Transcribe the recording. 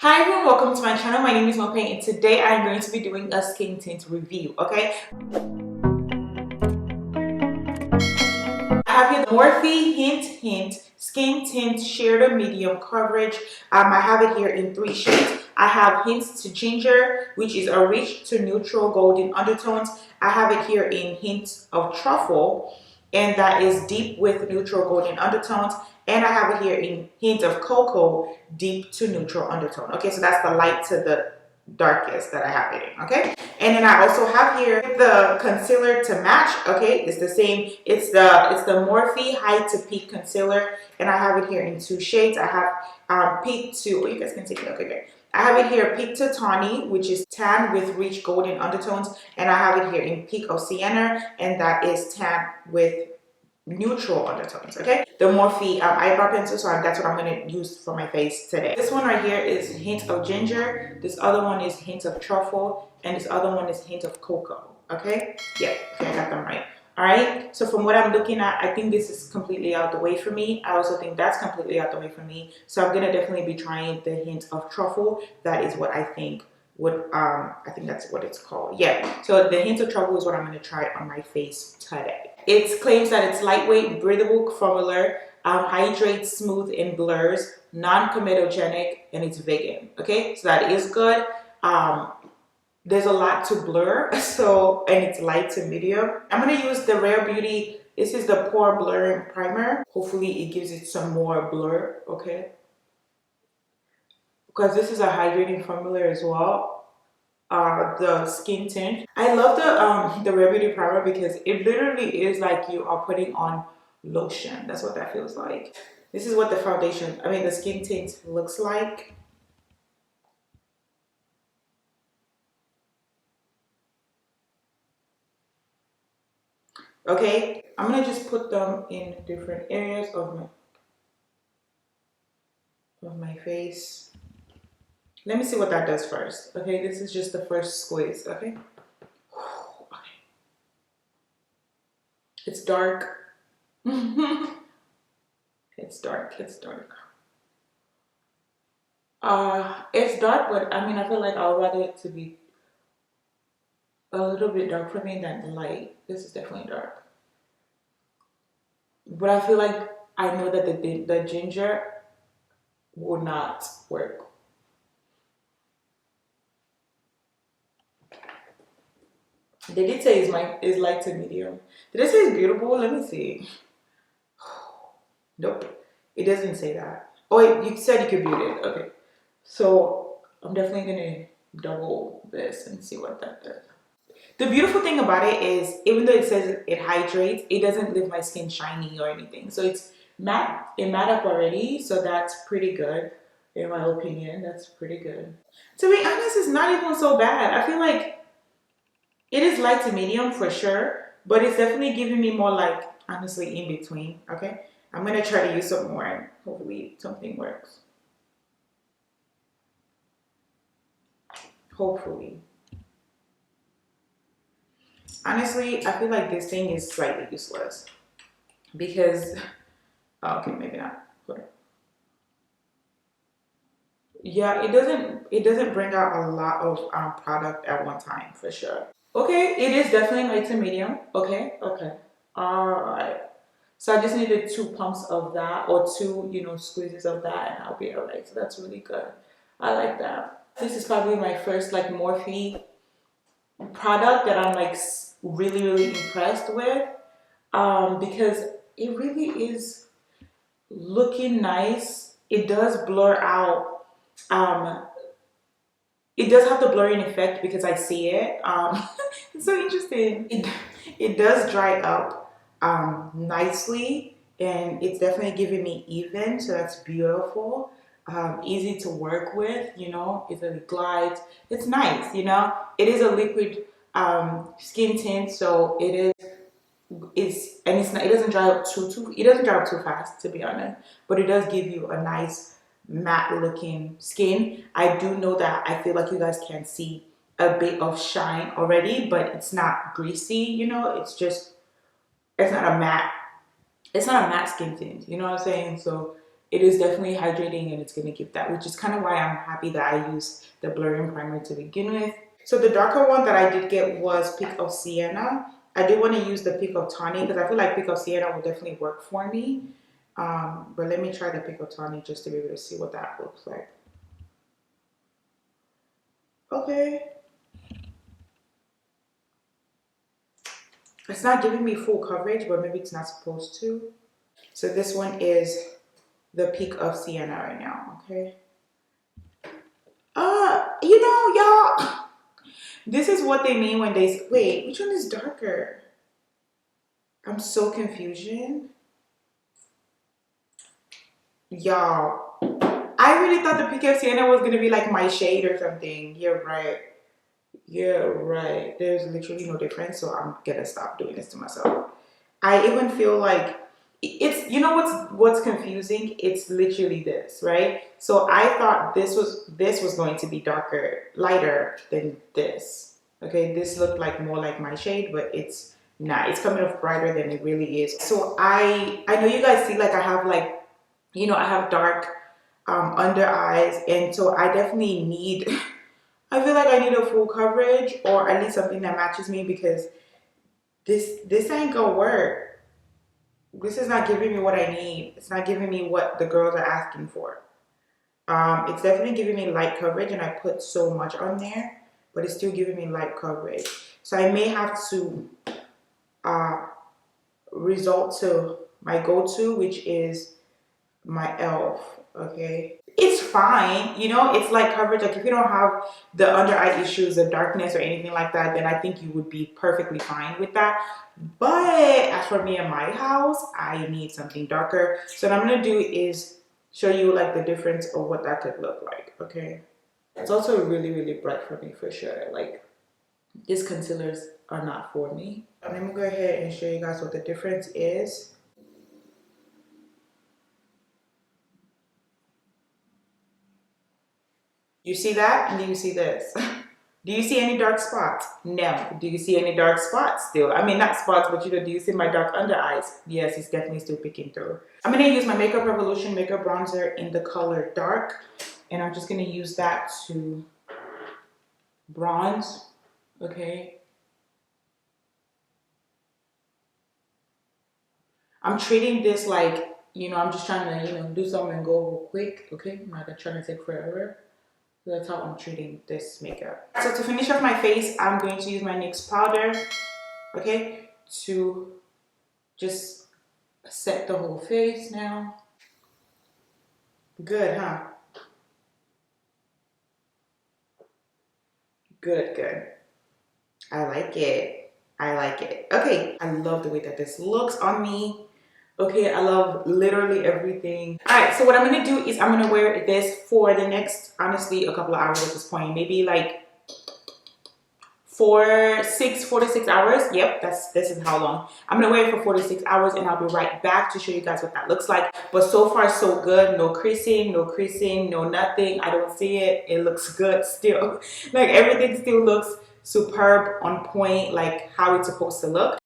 Hi everyone, welcome to my channel. My name is Morphe and today I'm going to be doing a skin tint review, okay? I have here the Morphe Hint Skin Tint Sheer to Medium Coverage. I have it here in 3 shades. I have Hints to Ginger, which is a rich to neutral golden undertones. I have it here in Hints of Truffle, and that is deep with neutral golden undertones. And I have it here in Hint of Cocoa, deep to neutral undertone. Okay, so that's the light to the darkest that I have it in. Okay, and then I also have here the concealer to match. Okay, it's the same. It's the Morphe High to Peak concealer, and I have it here in 2 shades. I have Peak to. Oh, you guys can take a look. Okay. I have it here Peak to Tawny, which is tan with rich golden undertones, and I have it here in Peak of Sienna, and that is tan with neutral undertones. Okay, the Morphe eyebrow pencil, so that's what I'm going to use for my face today. This one right here is Hint of Ginger, this other one is Hint of Truffle, and this other one is Hint of Cocoa. Okay, yeah, okay, I got them right. All right, so from what I'm looking at, I think this is completely out the way for me. I also think that's completely out the way for me, so I'm gonna definitely be trying the Hint of Truffle. That is what I think would I think that's what it's called. Yeah, so the Hint of Truffle is what I'm going to try on my face today. It claims that it's lightweight, breathable formula, hydrates, smooth, and blurs, non-comedogenic, and it's vegan. Okay, so that is good. There's a lot to blur, so, and it's light to medium. I'm going to use the Rare Beauty. This is the Pore Blurring Primer. Hopefully it gives it some more blur. Okay, because this is a hydrating formula as well. The skin tint. I love the Rare Beauty primer because it literally is like you are putting on lotion. That's what that feels like. This is what the foundation, I mean the skin tint looks like. Okay, I'm gonna just put them in different areas of my face. Let me see what that does first. Okay, this is just the first squeeze. Okay, it's dark. It's dark. It's dark. It's dark, but I mean, I feel like I would rather it to be a little bit dark for me than light. This is definitely dark. But I feel like I know that the ginger will not work. They did say is light to medium. Did they say it's beautiful? Let me see. Nope. It doesn't say that. Oh wait, you said you could build it. Okay. So I'm definitely gonna double this and see what that does. The beautiful thing about it is, even though it says it hydrates, it doesn't leave my skin shiny or anything. So it's matte, it matte up already, so that's pretty good. In my opinion, that's pretty good. To be honest, it's not even so bad. I feel like it is light to medium for sure, but it's definitely giving me more like, honestly, in between, okay? I'm gonna try to use some more and hopefully something works. Hopefully. Honestly, I feel like this thing is slightly useless because, oh, okay, maybe not. Yeah, it doesn't bring out a lot of product at one time for sure. Okay, it is definitely light to medium. Okay, okay, all right. So I just needed 2 pumps of that, or 2, squeezes of that, and I'll be all right. So that's really good. I like that. This is probably my first like Morphe product that I'm like really impressed with, because it really is looking nice. It does blur out. It does have the blurring effect because I see it. It's so interesting. It does dry up nicely, and it's definitely giving me even, so that's beautiful. Easy to work with, it glides. It's nice, It is a liquid skin tint, so it doesn't dry up it doesn't dry up too fast, to be honest, but it does give you a nice matte looking skin. I do know that I feel like you guys can see a bit of shine already, but it's not greasy, it's not a matte skin tint, you know what I'm saying? So it is definitely hydrating and it's going to give that, which is kind of why I'm happy that I used the blurring primer to begin with. So the darker one that I did get was Peak of Sienna. I do want to use the Peak of Tawny because I feel like Peak of Sienna will definitely work for me. But let me try the Peak of Tawny just to be able to see what that looks like. Okay. It's not giving me full coverage, but maybe it's not supposed to. So this one is the Peak of Sienna right now, okay? You know, y'all, this is what they mean when they, wait, which one is darker? I'm so confused. Y'all, I really thought the Peak of Sienna was gonna be like my shade or something. You're right. You're right. There's literally no difference, so I'm gonna stop doing this to myself. I even feel like it's, you know what's confusing? It's literally this, right? So I thought this was going to be darker, lighter than this. Okay, this looked like more like my shade, but it's not. It's coming off brighter than it really is. So I know you guys see like I have like, you know, I have dark under eyes, and so I definitely need I feel like I need a full coverage or at least something that matches me, because this ain't gonna work. This is not giving me what I need. It's not giving me what the girls are asking for. It's definitely giving me light coverage, and I put so much on there, but it's still giving me light coverage. So I may have to resort to my go-to, which is my e.l.f. Okay, it's fine, you know, it's light coverage. Like if you don't have the under eye issues, the darkness or anything like that, then I think you would be perfectly fine with that. But as for me and my house, I need something darker. So what I'm gonna do is show you like the difference of what that could look like. Okay, it's also really, really bright for me for sure. Like these concealers are not for me. Let me go ahead and show you guys what the difference is. You see that? And do you see this? Do you see any dark spots? No. Do you see any dark spots still? I mean, not spots, but you know, do you see my dark under eyes? Yes, it's definitely still peeking through. I'm gonna use my Makeup Revolution Makeup Bronzer in the color Dark. And I'm just gonna use that to bronze, okay? I'm treating this like, you know, I'm just trying to, you know, do something and go real quick, okay? I'm not trying to take forever. That's how I'm treating this makeup. So to finish off my face, I'm going to use my NYX powder, okay, to just set the whole face now. Good, huh? Good, good. I like it. I like it. Okay, I love the way that this looks on me. Okay, I love literally everything. All right, so what I'm gonna do is I'm gonna wear this for the next, honestly, a couple of hours at this point. Maybe like 4 to 6 hours. Yep, this is how long. I'm gonna wear it for 4 to 6 hours, and I'll be right back to show you guys what that looks like. But so far so good. No creasing, no nothing. I don't see it. It looks good still. Like everything still looks superb, on point, like how it's supposed to look.